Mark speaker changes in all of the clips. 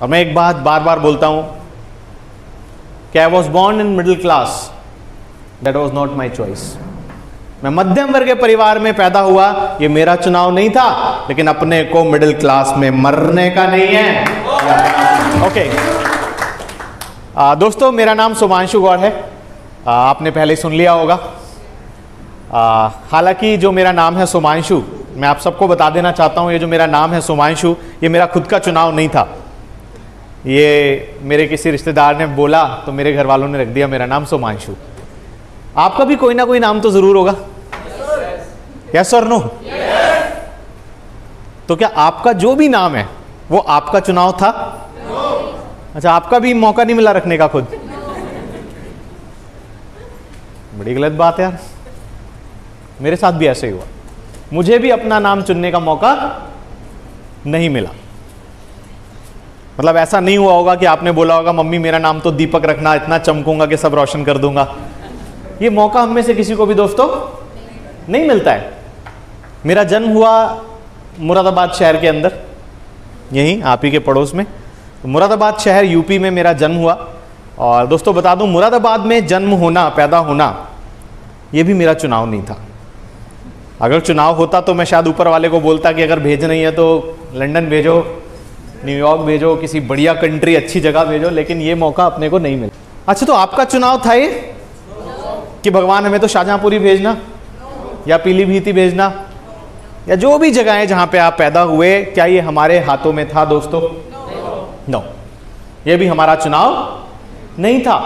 Speaker 1: और मैं एक बात बार बार बोलता हूं कि I was born in middle class, that was not my choice. मैं मध्यम वर्ग के परिवार में पैदा हुआ, ये मेरा चुनाव नहीं था, लेकिन अपने को मिडिल क्लास में मरने का नहीं है। ओके दोस्तों, मेरा नाम सुमांशु गौड़ है। आपने पहले सुन लिया होगा। हालांकि जो मेरा नाम है सुमांशु, मैं आप सबको बता देना चाहता हूं, ये जो मेरा नाम है सुमांशु, ये मेरा खुद का चुनाव नहीं था। ये मेरे किसी रिश्तेदार ने बोला तो मेरे घर वालों ने रख दिया मेरा नाम सुमांशु। आपका भी कोई ना कोई नाम तो जरूर होगा, यस और नो? तो क्या आपका जो भी नाम है वो आपका चुनाव था? अच्छा, आपका भी मौका नहीं मिला रखने का खुद? बड़ी गलत बात है यार। मेरे साथ भी ऐसे ही हुआ, मुझे भी अपना नाम चुनने का मौका नहीं मिला। मतलब ऐसा नहीं हुआ होगा कि आपने बोला होगा मम्मी मेरा नाम तो दीपक रखना, इतना चमकूंगा कि सब रोशन कर दूंगा। ये मौका हम में से किसी को भी दोस्तों नहीं मिलता है। मेरा जन्म हुआ मुरादाबाद शहर के अंदर, यहीं आप ही के पड़ोस में। तो मुरादाबाद शहर यूपी में मेरा जन्म हुआ। और दोस्तों बता दूं, मुरादाबाद में जन्म होना, पैदा होना, ये भी मेरा चुनाव नहीं था। अगर चुनाव होता तो मैं शायद ऊपर वाले को बोलता कि अगर भेज नहीं है तो लंदन भेजो, न्यूयॉर्क भेजो, किसी बढ़िया कंट्री, अच्छी जगह भेजो, लेकिन ये मौका अपने को नहीं मिला। अच्छा, तो आपका चुनाव था ये कि भगवान हमें तो शाहजहांपुरी भेजना या पीलीभीती भेजना या जो भी जगह है जहां पे आप पैदा हुए, क्या ये हमारे हाथों में था दोस्तों? नो, ये भी हमारा चुनाव नहीं था।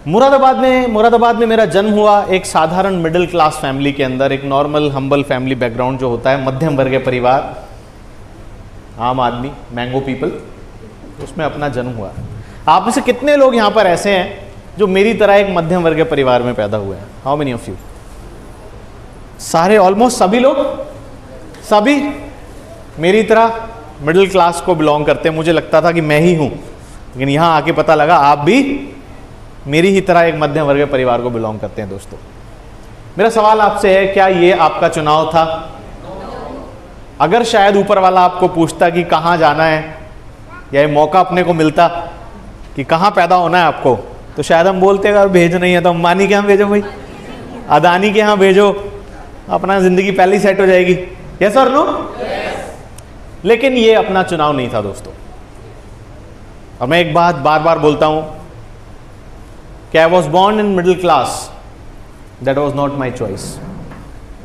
Speaker 1: मुरादाबाद में मेरा जन्म हुआ एक साधारण मिडिल क्लास फैमिली के अंदर, एक नॉर्मल हम्बल फैमिली बैकग्राउंड जो होता है, मध्यम वर्ग के परिवार, आम आदमी, मैंगो पीपल, उसमें अपना जन्म हुआ। आप में से कितने लोग यहां पर ऐसे हैं जो मेरी तरह एक मध्यम वर्ग के परिवार में पैदा हुए हैं? How many of you? सारे, ऑलमोस्ट सभी लोग, सभी मेरी तरह मिडिल क्लास को बिलोंग करते हैं। मुझे लगता था कि मैं ही हूं, लेकिन यहां आके पता लगा आप भी मेरी ही तरह एक मध्यम वर्ग के परिवार को बिलोंग करते हैं। दोस्तों, मेरा सवाल आपसे है, क्या ये आपका चुनाव था? अगर शायद ऊपर वाला आपको पूछता कि कहां जाना है, या ये मौका अपने को मिलता कि कहां पैदा होना है आपको, तो शायद हम बोलते अगर भेज नहीं है तो अंबानी के यहाँ भेजो भाई, अदानी के यहाँ भेजो, अपना जिंदगी पहले ही सेट हो जाएगी। यस और नो? लेकिन ये अपना चुनाव नहीं था दोस्तों। और मैं एक बात बार बार बोलता हूं कि I was born in middle class, that was not my choice.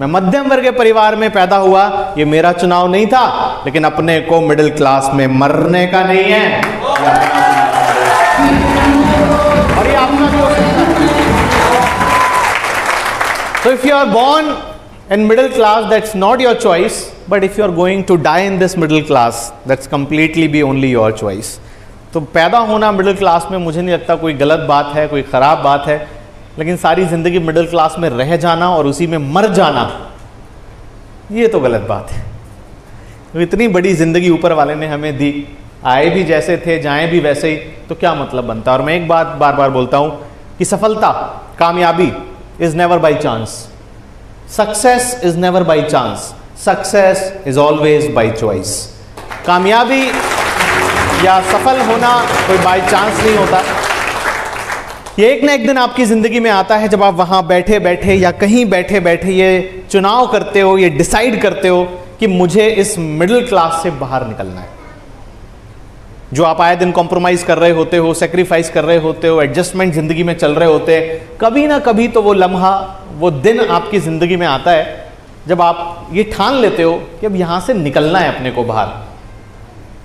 Speaker 1: मैं मध्यम वर्ग के परिवार में पैदा हुआ, ये मेरा चुनाव नहीं था, लेकिन अपने को मिडिल क्लास में मरने का नहीं है। और ये आपका भी हो सकता है। So if you are born in middle class, that's not your choice, but if you are going to die in this middle class, that's completely be only your choice. तो पैदा होना मिडिल क्लास में मुझे नहीं लगता कोई गलत बात है, कोई खराब बात है, लेकिन सारी जिंदगी मिडिल क्लास में रह जाना और उसी में मर जाना, ये तो गलत बात है। तो इतनी बड़ी जिंदगी ऊपर वाले ने हमें दी, आए भी जैसे थे, जाएं भी वैसे ही, तो क्या मतलब बनता? और मैं एक बात बार बार बोलता हूं कि सफलता, कामयाबी is never by chance, success is never by chance, success is always by choice. कामयाबी या सफल होना कोई बाई चांस नहीं होता। ये एक ना एक दिन आपकी जिंदगी में आता है जब आप वहां बैठे बैठे या कहीं बैठे बैठे ये चुनाव करते हो, ये डिसाइड करते हो कि मुझे इस मिडिल क्लास से बाहर निकलना है। जो आप आए दिन कॉम्प्रोमाइज कर रहे होते हो, सेक्रीफाइस कर रहे होते हो, एडजस्टमेंट जिंदगी में चल रहे होते हैं, कभी ना कभी तो वो लम्हा, वो दिन आपकी जिंदगी में आता है जब आप ये ठान लेते हो कि अब यहां से निकलना है अपने को बाहर।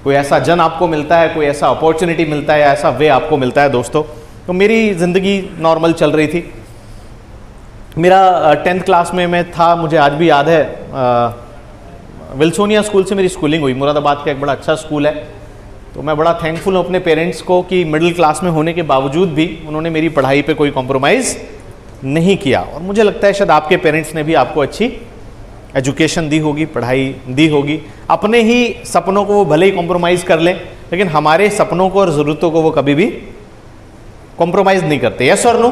Speaker 1: कोई ऐसा जन आपको मिलता है, कोई ऐसा अपॉर्चुनिटी मिलता है, ऐसा वे आपको मिलता है। दोस्तों, तो मेरी ज़िंदगी नॉर्मल चल रही थी। मेरा 10th क्लास में मैं था, मुझे आज भी याद है, विल्सोनिया स्कूल से मेरी स्कूलिंग हुई। मुरादाबाद का एक बड़ा अच्छा स्कूल है। तो मैं बड़ा थैंकफुल हूँ अपने पेरेंट्स को कि मिडिल क्लास में होने के बावजूद भी उन्होंने मेरी पढ़ाई पे कोई कॉम्प्रोमाइज़ नहीं किया। और मुझे लगता है शायद आपके पेरेंट्स ने भी आपको अच्छी एजुकेशन दी होगी, पढ़ाई दी होगी। अपने ही सपनों को वो भले ही कॉम्प्रोमाइज़ कर लें, लेकिन हमारे सपनों को और ज़रूरतों को वो कभी भी कॉम्प्रोमाइज़ नहीं करते। यस और नो?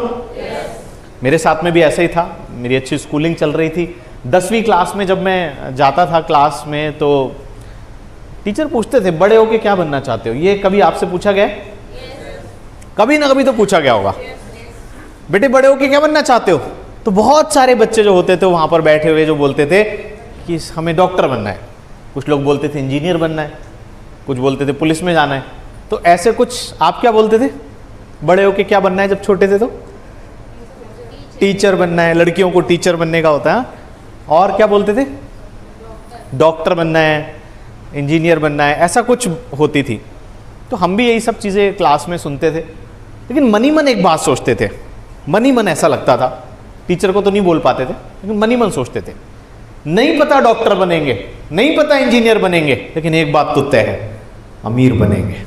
Speaker 1: मेरे साथ में भी ऐसा ही था। मेरी अच्छी स्कूलिंग चल रही थी। 10वीं क्लास में जब मैं जाता था क्लास में, तो टीचर पूछते थे बड़े होके क्या बनना चाहते हो, ये कभी आपसे पूछा गया है? कभी ना कभी तो पूछा गया होगा, बेटे बड़े होके क्या बनना चाहते हो? तो बहुत सारे बच्चे जो होते थे वहां पर बैठे हुए जो बोलते थे कि हमें डॉक्टर बनना है, कुछ लोग बोलते थे इंजीनियर बनना है, कुछ बोलते थे पुलिस में जाना है। तो ऐसे कुछ आप क्या बोलते थे, बड़े होके क्या बनना है जब छोटे थे? तो टीचर बनना है, लड़कियों को टीचर बनने का होता है। और क्या बोलते थे? डॉक्टर बनना है, इंजीनियर बनना है, ऐसा कुछ होती थी। तो हम भी यही सब चीज़ें क्लास में सुनते थे, लेकिन मनी मन एक बात सोचते थे, मनी मन ऐसा लगता था, टीचर को तो नहीं बोल पाते थे लेकिन मनी मन सोचते थे, नहीं पता डॉक्टर बनेंगे, नहीं पता इंजीनियर बनेंगे, लेकिन एक बात तो तय है, अमीर बनेंगे।